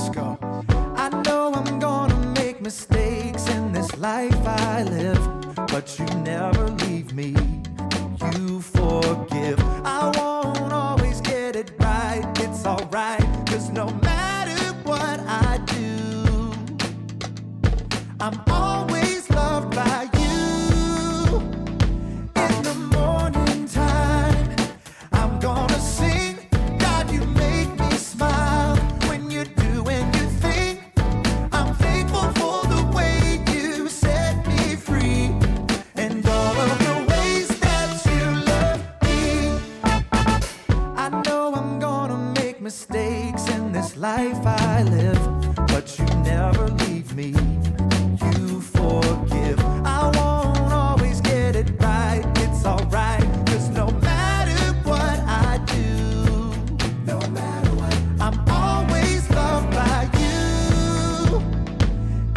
Let's go. I know I'm gonna make mistakes in this life I live, but you never leave me. You forgive. I won't always get it right. It's alright, 'cause no matter what I do, I'm always loved by you. In the morning time, I'm gonna sing. God, you make me smile when you're doing your thing. I'm thankful for the way you set me free, and all of the ways that you love me. I know I'm gonna make mistakes in this life I live, but you never leave me. You forgive. I won't always get it right. It's alright, 'cause no matter what I do, no matter what, I'm always loved by you.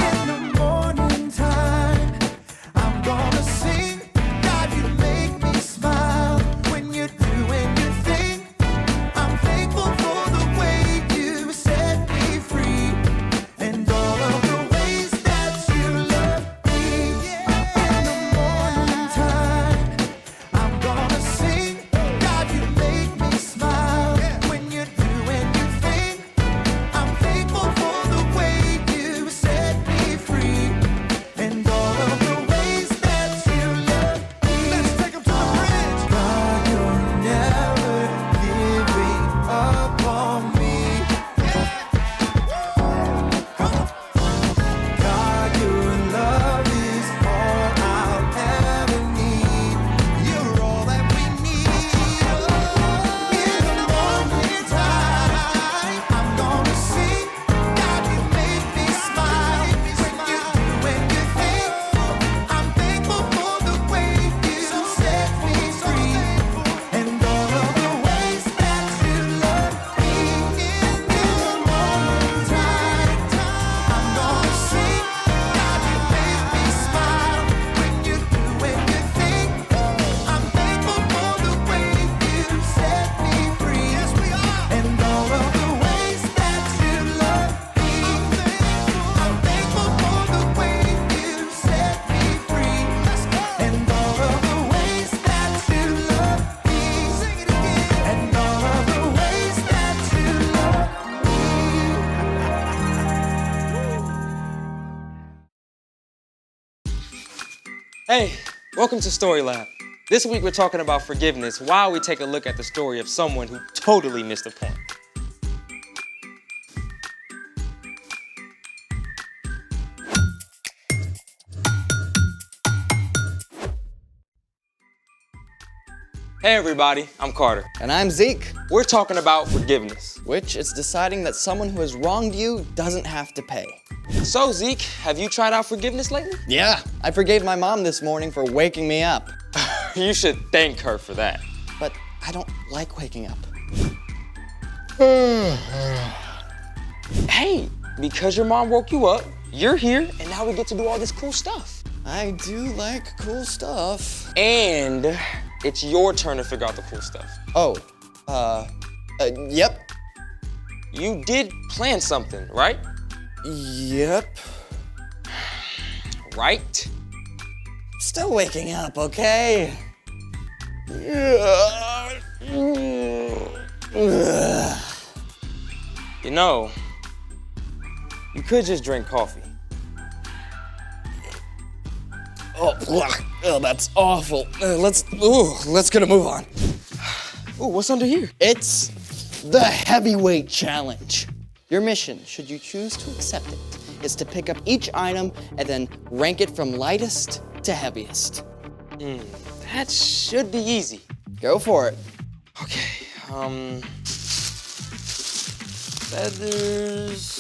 In the morning time, I'm gonna sing. God, you make me smile when you're doing your thing. I'm thankful for the way you set me free, and all of the ways that you love me. In the morning time, I'm gonna sing. God, you make me smile when you're doing your thing. I'm thankful for the way you set me free, and all of the ways that you love me. Let's take 'em to the bridge. God, you're never giving up on me. God, your love is all I'll ever need. You're all that we need. In the morning time, I'm gonna sing. God, you make me smile when you're doing your thing. I'm thankful for the way you set me free, and all of the ways that you love me. In the morning time, I'm gonna sing. God, you make me smile when you're doing your thing. I'm thankful for the way you set me free. Yes, we are. And all of the ways that you love me. I'm thankful for the way you set me free. And all of the ways that you love me. Sing it again. And all of the ways that you love me. Hey, welcome to Story Lab. This week we're talking about forgiveness while we take a look at the story of someone who totally missed the point. Hey everybody, I'm Carter. And I'm Zeke, We're talking about forgiveness. which is deciding that someone who has wronged you doesn't have to pay. So Zeke, have you tried out forgiveness lately? Yeah, I forgave my mom this morning for waking me up, You should thank her for that. but I don't like waking up. Hey, because your mom woke you up, you're here, and now we get to do all this cool stuff. I do like cool stuff. And it's your turn to figure out the cool stuff. Oh, yep. You did plan something, right? Yep. Right? Still waking up, okay? You know, you could just drink coffee. Oh, that's awful. Let's get a move on. Ooh, what's under here? It's the heavyweight challenge. Your mission, should you choose to accept it, is to pick up each item and then rank it from lightest to heaviest. That should be easy. Go for it. Okay, feathers.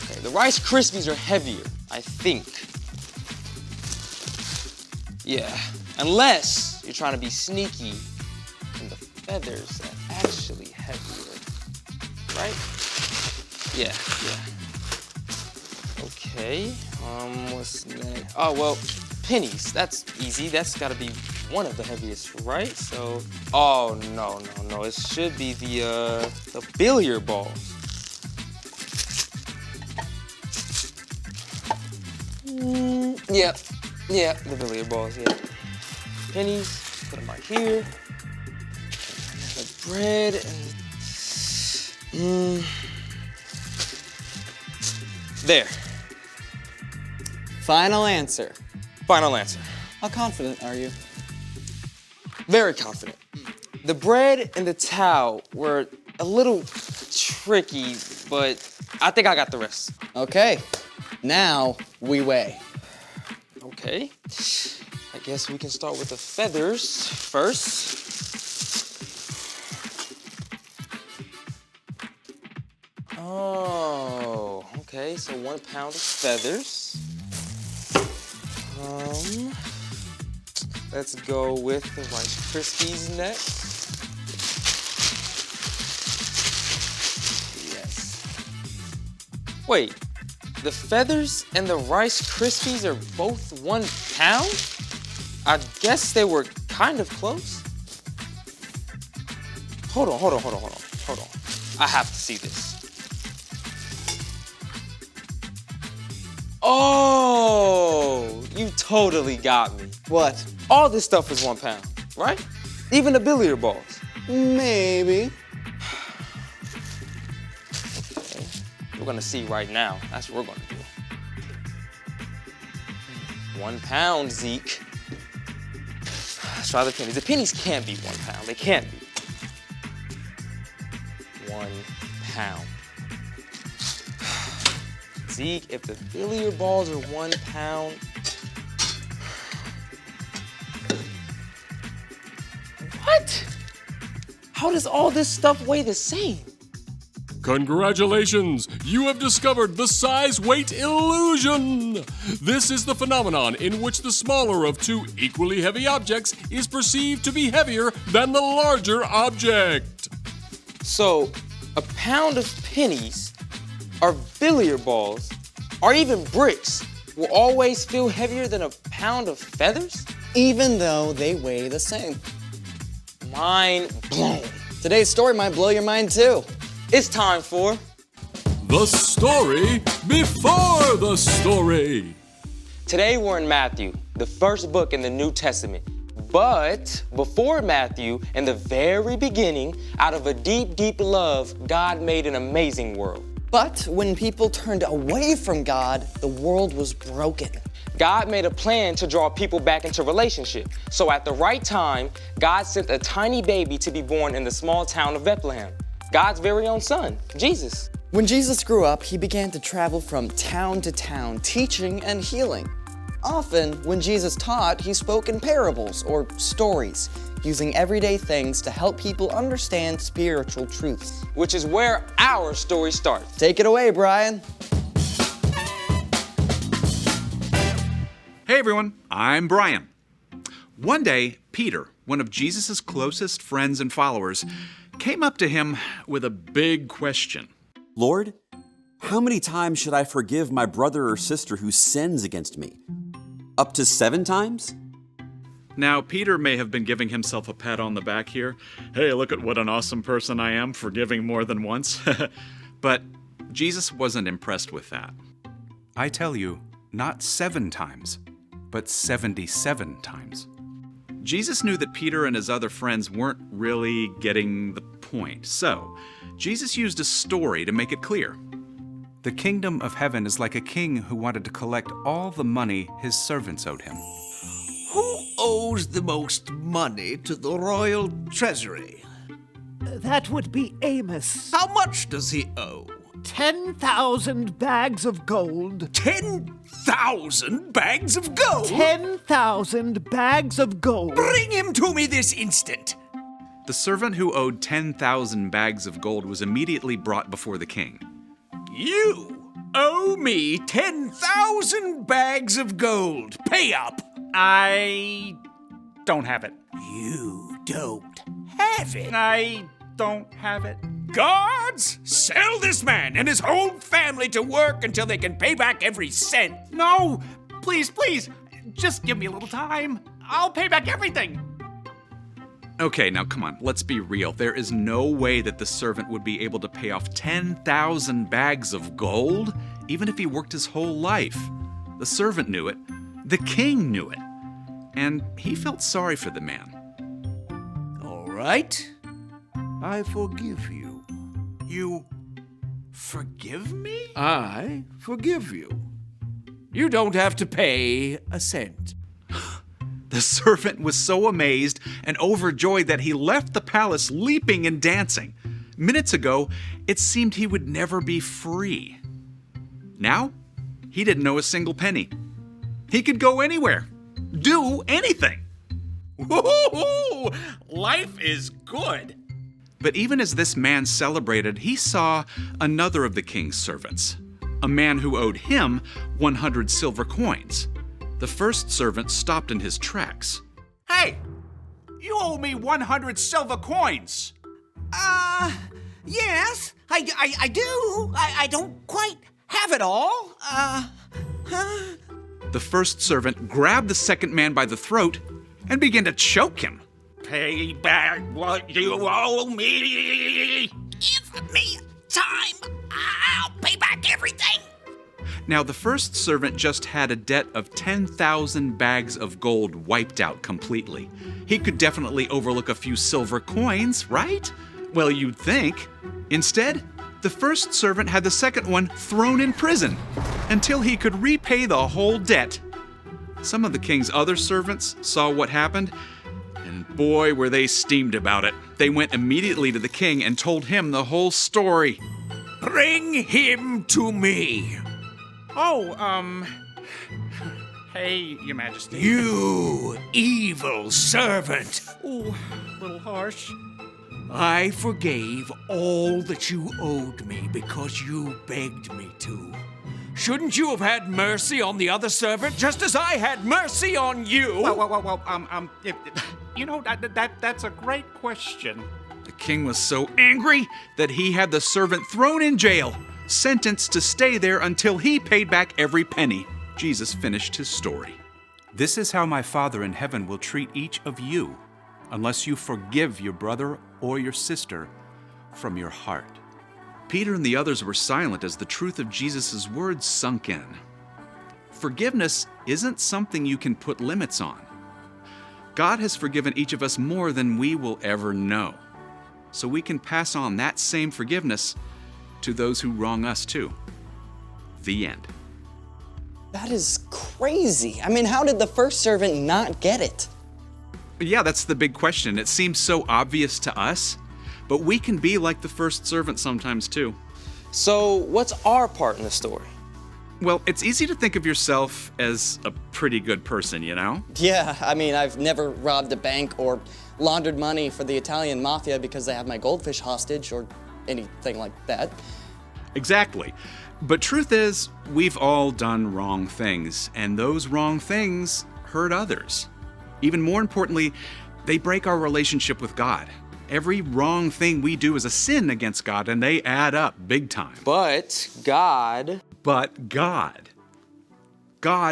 Okay, the Rice Krispies are heavier, I think. Yeah, unless you're trying to be sneaky and the feathers are actually heavier, right? Yeah. Okay, what's next? Oh, well, pennies, that's easy. That's gotta be one of the heaviest, right? So, oh, no. It should be the billiard balls. Yep, the billiard balls, yeah. Pennies, put them right here. The bread and... There. Final answer. Final answer. How confident are you? Very confident. The bread and the towel were a little tricky, but I think I got the rest. Okay, now we weigh. Okay. I guess we can start with the feathers first. Oh, okay, so 1 pound of feathers. Let's go with the Rice Krispies next. Yes. Wait, the feathers and the Rice Krispies are both 1 pound? I guess they were kind of close. Hold on. I have to see this. Oh, you totally got me. What? All this stuff is 1 pound, right? Even the billiard balls. Maybe. Okay. We're gonna see right now. That's what we're gonna do. 1 pound, Zeke. Let's try the pennies. The pennies can't be 1 pound. They can't be. 1 pound. Zeke, if the billiard balls are 1 pound, what? How does all this stuff weigh the same? Congratulations! You have discovered the size-weight illusion! This is the phenomenon in which the smaller of two equally heavy objects is perceived to be heavier than the larger object. So, a pound of pennies, or billiard balls, or even bricks will always feel heavier than a pound of feathers? Even though they weigh the same. Mind blown. Today's story might blow your mind too. It's time for The story before the story. Today we're in Matthew, the first book in the New Testament. But before Matthew, in the very beginning, out of a deep, deep love, God made an amazing world. But when people turned away from God, the world was broken. God made a plan to draw people back into relationship. So at the right time, God sent a tiny baby to be born in the small town of Bethlehem. God's very own son, Jesus. When Jesus grew up, he began to travel from town to town, teaching and healing. Often, when Jesus taught, he spoke in parables or stories, using everyday things to help people understand spiritual truths. Which is where our story starts. Take it away, Brian. Hey everyone, I'm Brian. One day, Peter, one of Jesus' closest friends and followers, came up to him with a big question. Lord, how many times should I forgive my brother or sister who sins against me? Up to 7 times? Now, Peter may have been giving himself a pat on the back here. Hey, look at what an awesome person I am, forgiving more than once. But Jesus wasn't impressed with that. I tell you, not 7 times, but 77 times. Jesus knew that Peter and his other friends weren't really getting the point. So, Jesus used a story to make it clear. The kingdom of heaven is like a king who wanted to collect all the money his servants owed him. Who owes the most money to the royal treasury? That would be Amos. How much does he owe? 10,000 bags of gold. 10,000 bags of gold? 10,000 bags of gold. Bring him to me this instant. The servant who owed 10,000 bags of gold was immediately brought before the king. You owe me 10,000 bags of gold. Pay up. I don't have it. You don't have it. I don't have it. Guards, sell this man and his whole family to work until they can pay back every cent. No! Please, just give me a little time. I'll pay back everything. Okay, now come on, let's be real. There is no way that the servant would be able to pay off 10,000 bags of gold, even if he worked his whole life. The servant knew it. The king knew it. And he felt sorry for the man. All right. I forgive you. You forgive me? I forgive you. You don't have to pay a cent. The servant was so amazed and overjoyed that he left the palace leaping and dancing. Minutes ago, it seemed he would never be free. Now, he didn't owe a single penny. He could go anywhere, do anything. Woo-hoo-hoo! Life is good. But even as this man celebrated, he saw another of the king's servants, a man who owed him 100 silver coins. The first servant stopped in his tracks. Hey, you owe me 100 silver coins. Yes, I do. I don't quite have it all. The first servant grabbed the second man by the throat and began to choke him. Pay back what you owe me. Give me time. I'll pay back everything. Now, the first servant just had a debt of 10,000 bags of gold wiped out completely. He could definitely overlook a few silver coins, right? Well, you'd think. Instead, the first servant had the second one thrown in prison until he could repay the whole debt. Some of the king's other servants saw what happened, and boy, were they steamed about it. They went immediately to the king and told him the whole story. Bring him to me. Hey, Your Majesty. You evil servant. Ooh, a little harsh. I forgave all that you owed me because you begged me to. Shouldn't you have had mercy on the other servant just as I had mercy on you? That's a great question. The king was so angry that he had the servant thrown in jail, sentenced to stay there until he paid back every penny. Jesus finished his story. This is how my Father in heaven will treat each of you, unless you forgive your brother or your sister from your heart. Peter and the others were silent as the truth of Jesus' words sunk in. Forgiveness isn't something you can put limits on. God has forgiven each of us more than we will ever know, so we can pass on that same forgiveness to those who wrong us too. The end. That is crazy. I mean, how did the first servant not get it? Yeah, that's the big question. It seems so obvious to us, but we can be like the first servant sometimes too. So, what's our part in the story? Well, it's easy to think of yourself as a pretty good person, you know? Yeah, I mean, I've never robbed a bank or laundered money for the Italian mafia because they have my goldfish hostage or anything like that. Exactly. But truth is, we've all done wrong things, and those wrong things hurt others. Even more importantly, they break our relationship with God. Every wrong thing we do is a sin against God, and they add up big time. But God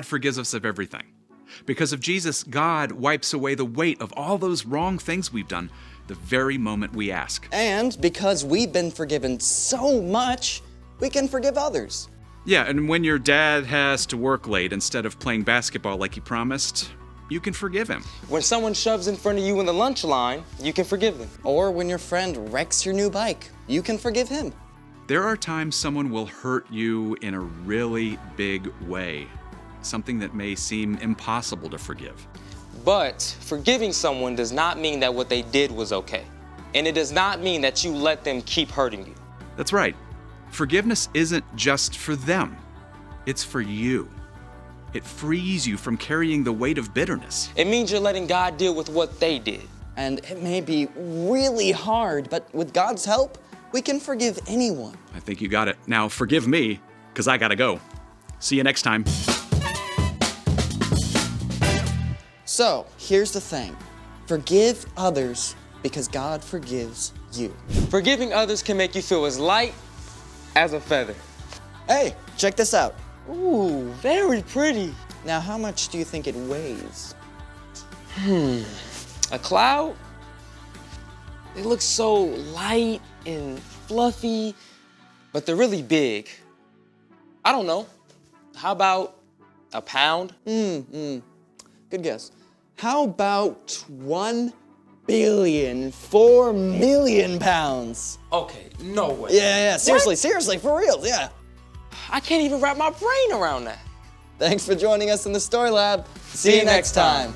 forgives us of everything. Because of Jesus, God wipes away the weight of all those wrong things we've done the very moment we ask. And because we've been forgiven so much, we can forgive others. Yeah, and when your dad has to work late instead of playing basketball like he promised, you can forgive him. When someone shoves in front of you in the lunch line, you can forgive them. Or when your friend wrecks your new bike, you can forgive him. There are times someone will hurt you in a really big way, something that may seem impossible to forgive. But forgiving someone does not mean that what they did was okay. And it does not mean that you let them keep hurting you. That's right. Forgiveness isn't just for them. It's for you. It frees you from carrying the weight of bitterness. It means you're letting God deal with what they did. And it may be really hard, but with God's help, we can forgive anyone. I think you got it. Now forgive me, because I gotta go. See you next time. So, here's the thing. Forgive others because God forgives you. Forgiving others can make you feel as light as a feather. Hey, check this out. Ooh, very pretty. Now, how much do you think it weighs? A cloud? They look so light and fluffy, but they're really big. I don't know. How about a pound? Good guess. How about 1,000,000,004,000,000 pounds? Okay, no way. Yeah, seriously, for real, yeah. I can't even wrap my brain around that. Thanks for joining us in the Story Lab. See you next time.